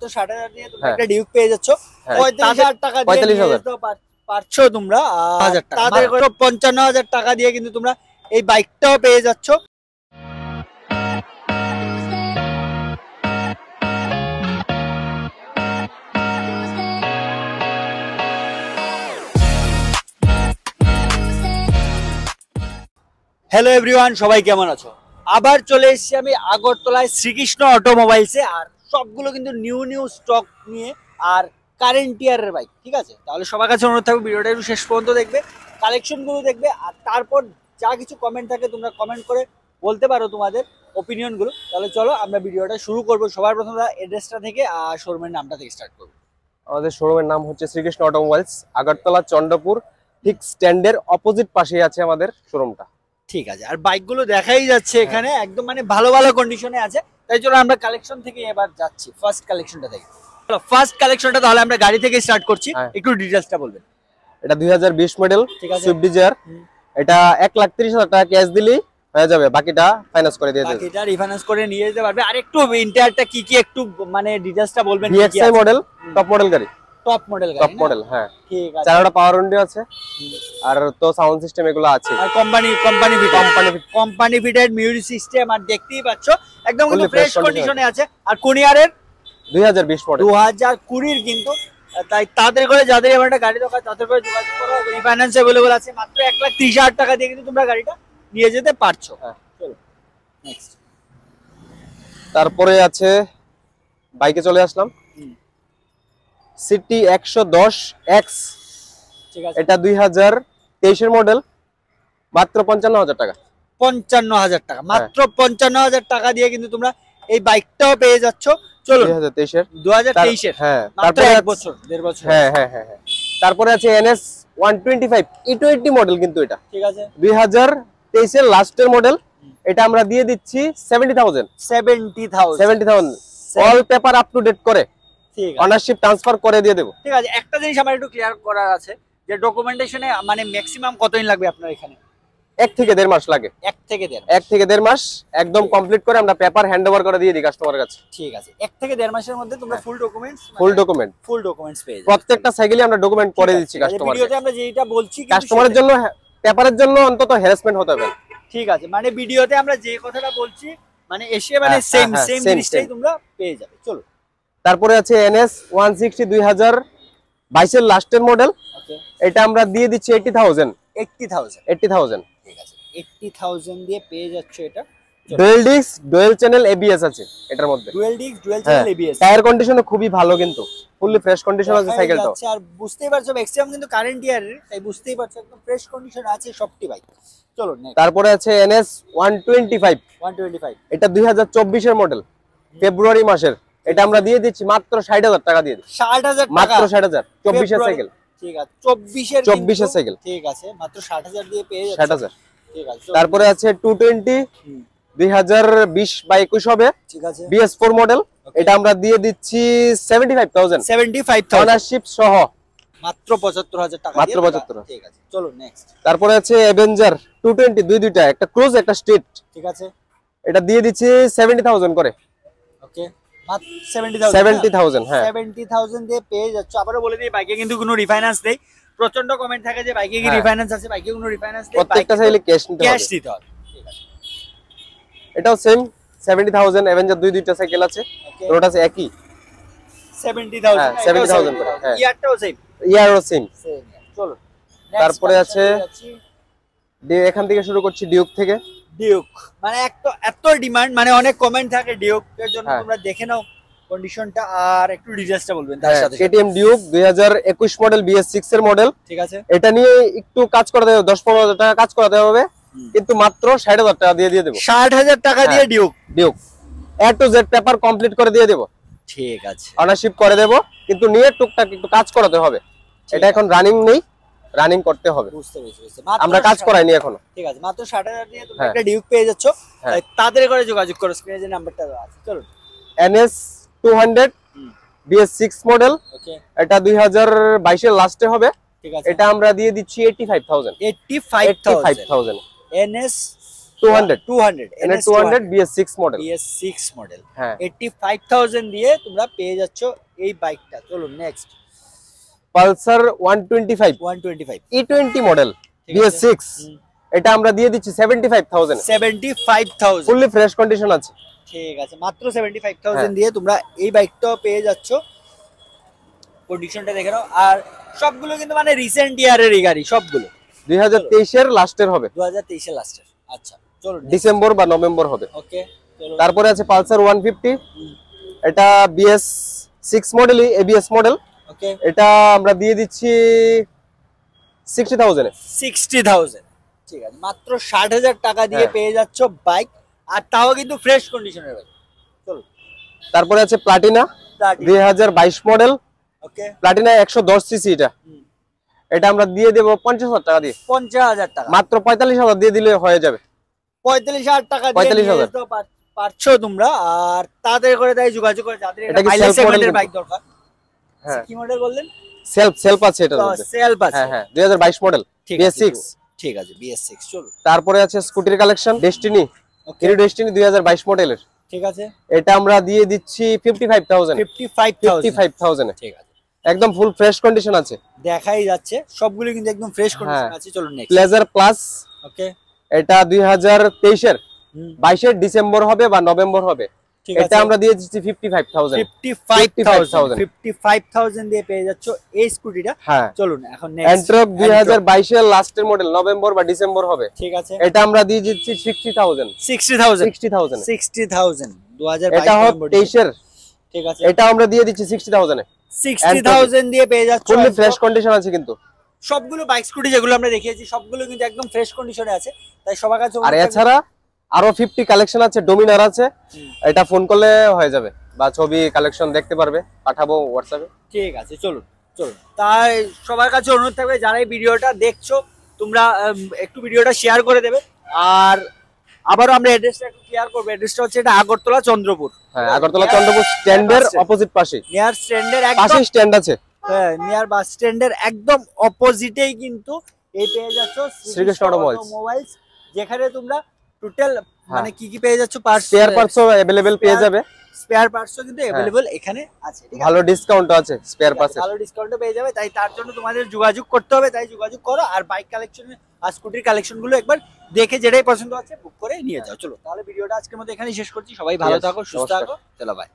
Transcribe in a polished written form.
তো 60,000 দিয়ে তোমরা একটা ডিউক পেয়ে যাচ্ছ। 35,000 টাকা দিয়ে নিয়ে যেতে পারছো তোমরা। তাদের 55,000 টাকা দিয়ে কিন্তু তোমরা এই বাইকটাও পেয়ে যাচ্ছ। হ্যালো এভরিওয়ান, সবাই কেমন আছো? আবার চলে এসেছি আমি আগরতলায় শ্রীকৃষ্ণ অটোমোবাইলসে। আর সবগুলো কিন্তু নিউ স্টক নিয়ে আর কারেন্ট ইয়ারের বাইক, ঠিক আছে? তাহলে সবার কাছে অনুরোধ থাকবে ভিডিওটা একটু শেষ পর্যন্ত দেখবে, কালেকশনগুলো দেখবে, আর তারপর যা কিছু কমেন্ট থাকে তোমরা কমেন্ট করে বলতে পারো তোমাদের ওপিনিয়নগুলো। তাহলে চলো আমরা ভিডিওটা শুরু করবো। সবার প্রথমে অ্যাড্রেসটা থেকে আর শোরুমের নামটা থেকে স্টার্ট করবো। আমাদের শোরুমের নাম হচ্ছে শ্রীকৃষ্ণ অটোমোবাইলস, আগরতলা চন্দ্রপুর ঠিক স্ট্যান্ডের অপোজিট পাশেই আছে আমাদের শোরুমটা। ঠিক আছে, আর বাইকগুলো দেখাই যাচ্ছে এখানে একদম মানে ভালো ভালো কন্ডিশনে আছে। তাই জন্য আমরা কালেকশন থেকে এবার যাচ্ছি ফার্স্ট কালেকশনটা থেকে। চলো ফার্স্ট কালেকশনটা তাহলে আমরা গাড়ি থেকে স্টার্ট করছি। একটু ডিটেইলসটা বলবেন। এটা 2020 মডেল সুইফট ডিজায়ার। এটা 1,30,000 টাকা ক্যাশ দিলেই হয়ে যাবে, বাকিটা ফাইন্যান্স করে দিয়ে দেব। বাকিটা রিফাইন্যান্স করে নিয়ে যেতে পারবে। আর একটু ইন্টেরিয়রটা কি কি একটু মানে ডিটেইলসটা বলবেন। VXI মডেল, টপ মডেল গাড়ি। টপ মডেল গাড়ি, টপ মডেল, হ্যাঁ। ঠিক আছে। চারটা পাওয়ার উইন্ডো আছে, আর তো সাউন্ড সিস্টেম এগুলো আছে। আর কোম্পানি ফিটেড মিউজিক সিস্টেম। আর দেখতেই পাচ্ছো একদম কিন্তু ফ্রেশ কন্ডিশনে আছে। আর কোন ইয়ারের? 2020 মডেল। 2020 কিন্তু। তাই তাদের করে যাদের এবার একটা গাড়ি দরকার তাদের করে যোগাযোগ করো। রিফাইন্যান্স अवेलेबल আছে। মাত্র 1,30,000 টাকা দিয়ে কিন্তু তোমরা গাড়িটা নিয়ে যেতে পারছো। চলো নেক্সট। তারপরে আছে বাইকে চলে আসলাম, সিটি 110X। ঠিক আছে। এটা 2023 এর মডেল, মাত্র 55,000 টাকা। 55,000 টাকা, মাত্র 55,000 টাকা দিয়ে কিন্তু তোমরা এই বাইকটাও পেয়ে যাচ্ছ। চলো 2023 এর, হ্যাঁ। মাত্র তারপরে 1 বছর 1.5 বছর। হ্যাঁ। তারপরে আছে NS 125 E20 মডেল, কিন্তু এটা ঠিক আছে 2023 এর লাস্টের মডেল। এটা আমরা দিয়ে দিচ্ছি 70,000। 70,000 all paper up to date করে, ঠিক আছে। অনারশিপ ট্রান্সফার করে দিয়ে দেব। ঠিক আছে, একটা জিনিস আমার একটু ক্লিয়ার করার আছে যে ডকুমেন্টেশনে মানে ম্যাক্সিমাম কতদিন লাগবে আপনার এখানে? 1 থেকে 1.5 মাস লাগে। 1 থেকে 1.5 1 থেকে 1.5 মাস একদম কমপ্লিট করে আমরা পেপার হ্যান্ডওভার করে দিয়ে দিই কাস্টমারের কাছে। ঠিক আছে, 1 থেকে 1.5 মাসের মধ্যে তোমরা ফুল ডকুমেন্টস পেয়ে যাবে। প্রত্যেকটা সাইকেলে আমরা ডকুমেন্ট করে দিচ্ছি কাস্টমারকে। ভিডিওতে আমরা যেটা বলছি কাস্টমারের জন্য, পেপারের জন্য অন্তত হ্যারাসমেন্ট হতে হবে। ঠিক আছে, মানে ভিডিওতে আমরা যে কথাটা বলছি মানে এসে মানে সেম জিনিসটাই তোমরা পেয়ে যাবে। চলো তারপরে আছে NS 160 2022 এর লাস্টের মডেল। এটা আমরা দিয়ে দিচ্ছি 80,000। ঠিক আছে, 80,000 দিয়ে পেয়ে যাচ্ছে এটা। Dual disc dual channel ABS আছে এটার মধ্যে। Dual disc dual channel ABS। Tyre কন্ডিশনও খুবই ভালো, কিন্তু ফুললি ফ্রেশ কন্ডিশন আছে সাইকেলটা। আর বুঝতেই পারছো ম্যাক্সিমাম কিন্তু কারেন্ট ইয়ারের, তাই বুঝতেই পারছো একদম ফ্রেশ কন্ডিশন আছে সবটি বাইক। চলো নেক্সট। তারপরে আছে NS 125। এটা 2024 এর মডেল, ফেব্রুয়ারি মাসের। এটা আমরা দিয়ে দিচ্ছি মাত্র 60,000 টাকা দিয়ে দিই। 60,000 টাকা, মাত্র 60,000। 24 এর সাইকেল। ঠিক আছে, 24 এর সাইকেল। ঠিক আছে, মাত্র 60,000 দিয়ে পেয়ে যাচ্ছে। 60,000। ঠিক আছে। তারপরে আছে 220 2020 বা 21 হবে। ঠিক আছে, BS4 মডেল। এটা আমরা দিয়ে দিচ্ছি 75,000। অনারশিপ সহ মাত্র 75,000 টাকা। মাত্র 75। ঠিক আছে, চলো নেক্সট। তারপরে আছে অ্যাভেঞ্জার 220 দুইটা, একটা ক্রুজ একটা স্ট্রিট। ঠিক আছে, এটা দিয়ে দিচ্ছি 70,000 করে। ওকে, মাত্র 70,000। হ্যাঁ 70,000 দিয়ে পেয়ে যাচ্ছ। আবারও বলে দিই বাইকে কিন্তু কোনো রিফাইন্যান্স নেই। প্রচন্ড কমেন্ট থাকে যে বাইকে কি রিফাইন্যান্স আছে, বাইকে কোনো রিফাইন্যান্স নেই, প্রত্যেকটা সাইকেলে ক্যাশ দিতে হবে। ঠিক আছে, এটাও সেম 70,000। অ্যাভেঞ্জার দুইটা সাইকেল আছে, ওটা আছে একই 70,000 করে। হ্যাঁ, ইয়ারটাও সেম। ইয়ারও সেম। চলো তারপরে আছে এখান থেকে শুরু করছি ডিউক থেকে। ডিউক মানে এত ডিমান্ড, মানে অনেক কমেন্ট থাকে ডিউক এর জন্য। তোমরা দেখে নাও কন্ডিশনটা আর একটু ডিটেইলসটা বলবেন তার সাথে। KTM ডিউক 2021 মডেল, BS6 এর মডেল। ঠিক আছে, এটা নিয়ে একটু কাজ করাতে হবে, 10-15,000 টাকা কাজ করাতে হবে, কিন্তু মাত্র 60,000 টাকা দিয়ে দেব। 60,000 টাকা দিয়ে Duke A to Z paper complete করে দিয়ে দেব। ঠিক আছে, অনারশিপ করে দেব, কিন্তু নিয়ে টুকটাক একটু কাজ করাতে হবে। এটা এখন রানিং নেই, রানিং করতে হবে। বুঝতে পেরেছি, আমরা কাজ করাইনি এখনো। ঠিক আছে, মাত্র 60,000 দিয়ে তোমরা একটা ডিউক পেয়ে যাচ্ছ। তাদের করে যোগাযোগ করো, স্ক্রিনে যে নাম্বারটা দেওয়া আছে। চলো NS 200 BS6 মডেল। এটা 2022 এর লাস্টে হবে। ঠিক আছে, এটা আমরা দিয়ে দিচ্ছি 85,000। NS 200 200 NS 200 BS6 model. BS6 model হ্যাঁ 85,000 দিয়ে তোমরা পেয়ে যাচ্ছ এই বাইকটা। চলো নেক্সট পালসার 125 125 E20 মডেল ঠিক আছে। BS6 এটা আমরা দিয়ে দিচ্ছি 75,000 75,000 ফুললি ফ্রেশ কন্ডিশন আছে। ঠিক আছে, মাত্র 75,000 দিয়ে তোমরা এই বাইকটাও পেয়ে যাচ্ছ। কন্ডিশনটা দেখে নাও। আর সবগুলো কিন্তু মানে রিসেন্ট ইয়ারেরই গাড়ি সবগুলো, 2023 এর লাস্টের হবে, 2023 এর লাস্টের। আচ্ছা চলো ডিসেম্বর বা নভেম্বর হবে। ওকে চলো। তারপরে আছে পালসার 150 এটা BS6 মডেলই ABS মডেল। ওকে এটা আমরা দিয়ে দিচ্ছি 60,000 এ। 60,000 ঠিক আছে, মাত্র 60,000 টাকা দিয়ে হ্যাঁ। পেয়ে যাচ্ছ বাইক, আর তাও কিন্তু ফ্রেশ কন্ডিশনের বাইক। চলো তারপরে আছে প্লাটিনা 2022 মডেল, ওকে প্লাটিনা 110 সিসি এটা। এটা আমরা দিয়ে দেব 50,000 টাকা দিয়ে, 50,000 টাকা, মাত্র 45,000 দিয়ে দিলে হয়ে যাবে। 45,000 টাকা দিয়ে 45,000 নিয়ে যেতে পারছো তোমরা। আর তাড়াতাড়ি করে তাই যোগাযোগ করে যাদের এটা কি হাইলাইট self সেগমেন্টের model বাইক দরকার। হ্যাঁ কি মডেল বললেন? সেলফ আছে এটার মধ্যে। সেলফ আছে, হ্যাঁ হ্যাঁ 2022 মডেল ঠিক আছে BS6। ঠিক আছে BS6 চলো। তারপরে আছে স্কুটির কালেকশন ডেস্টিনি, ওকে হিরো ডেস্টিনি 2022 মডেলের। ঠিক আছে এটা আমরা দিয়ে দিচ্ছি 55,000 55,000 এ। ঠিক আছে, একদম ফুল ফ্রেশ কন্ডিশন আছে, দেখাই যাচ্ছে সবগুলো কিন্তু একদম ফ্রেশ কন্ডিশন আছে। চলো নেক্সট প্লেজার প্লাস। ওকে এটা 2023 এর 22 এর ডিসেম্বর হবে বা নভেম্বর হবে। ঠিক এটা আছে, আমরা দিয়ে দিচ্ছি 55,000 55,000 দিয়ে পেয়ে যাচ্ছ এই স্কুটিটা। হ্যাঁ চলুন এখন নেক্সট এন্ট্রক 2022 এর লাস্টের মডেল, নভেম্বর বা ডিসেম্বর হবে। ঠিক আছে, এটা আমরা দিয়ে দিচ্ছি 60,000 60,000 60,000 60,000 এটা 2022 হচ্ছে নম্বর। 23 এর। ঠিক আছে, এটা আমরা দিয়ে দিচ্ছি 60,000 এ। 60,000 দিয়ে পেয়ে যাচ্ছ। ফুললি ফ্রেশ কন্ডিশন আছে কিন্তু। সবগুলো বাইক স্কুটি যেগুলো আমরা দেখিয়েছি সবগুলো কিন্তু একদম ফ্রেশ কন্ডিশনে আছে, তাই সবার কাছে আর এছাড়া আরো 50 কালেকশন আছে, ডোমিনার আছে। এটা ফোন করলে হয়ে যাবে বা ছবি কালেকশন দেখতে পারবে, পাঠাবো হোয়াটসঅ্যাপে। ঠিক আছে চলুন চলুন। তাই সবার কাছে অনুরোধ থাকবে যারা এই ভিডিওটা দেখছো তোমরা একটু ভিডিওটা শেয়ার করে দেবে। আর আবারও আমরা অ্যাড্রেসটা একটু ক্লিয়ার করবো। অ্যাড্রেসটা হচ্ছে এটা আগরতলা চন্দ্রপুর। হ্যাঁ আগরতলা চন্দ্রপুর স্ট্যান্ডের অপোজিট পাশে, নিয়ার স্ট্যান্ডের পাশে একদম স্ট্যান্ড আছে। হ্যাঁ নিয়ার বাস স্ট্যান্ডের একদম অপোজিটেই কিন্তু এই পেয়ে যাচ্ছ শ্রীকৃষ্ণ অটোমোবাইলস, যেখানে তোমরা টোটাল মানে কি কি পেয়ে যাচ্ছ, পার্টস, স্পেয়ার পার্টসও अवेलेबल পেয়ে যাবে। স্পেয়ার পার্টসও কিন্তু अवेलेबल এখানে আছে। ঠিক আছে, ভালো ডিসকাউন্ট আছে স্পেয়ার পার্টসে, ভালো ডিসকাউন্টও পেয়ে যাবে। তাই তার জন্য তোমাদের যোগাযোগ করতে হবে, তাই যোগাযোগ করো। আর বাইক কালেকশন আর স্কুটির কালেকশন গুলো একবার দেখে যেটাই পছন্দ আছে বুক করে নিয়ে যাও। চলো তাহলে ভিডিওটা আজকের মতো এখানেই শেষ করছি। সবাই ভালো Yes, থাকো, সুস্থ নমস্কার। থাকো, চলো বাই।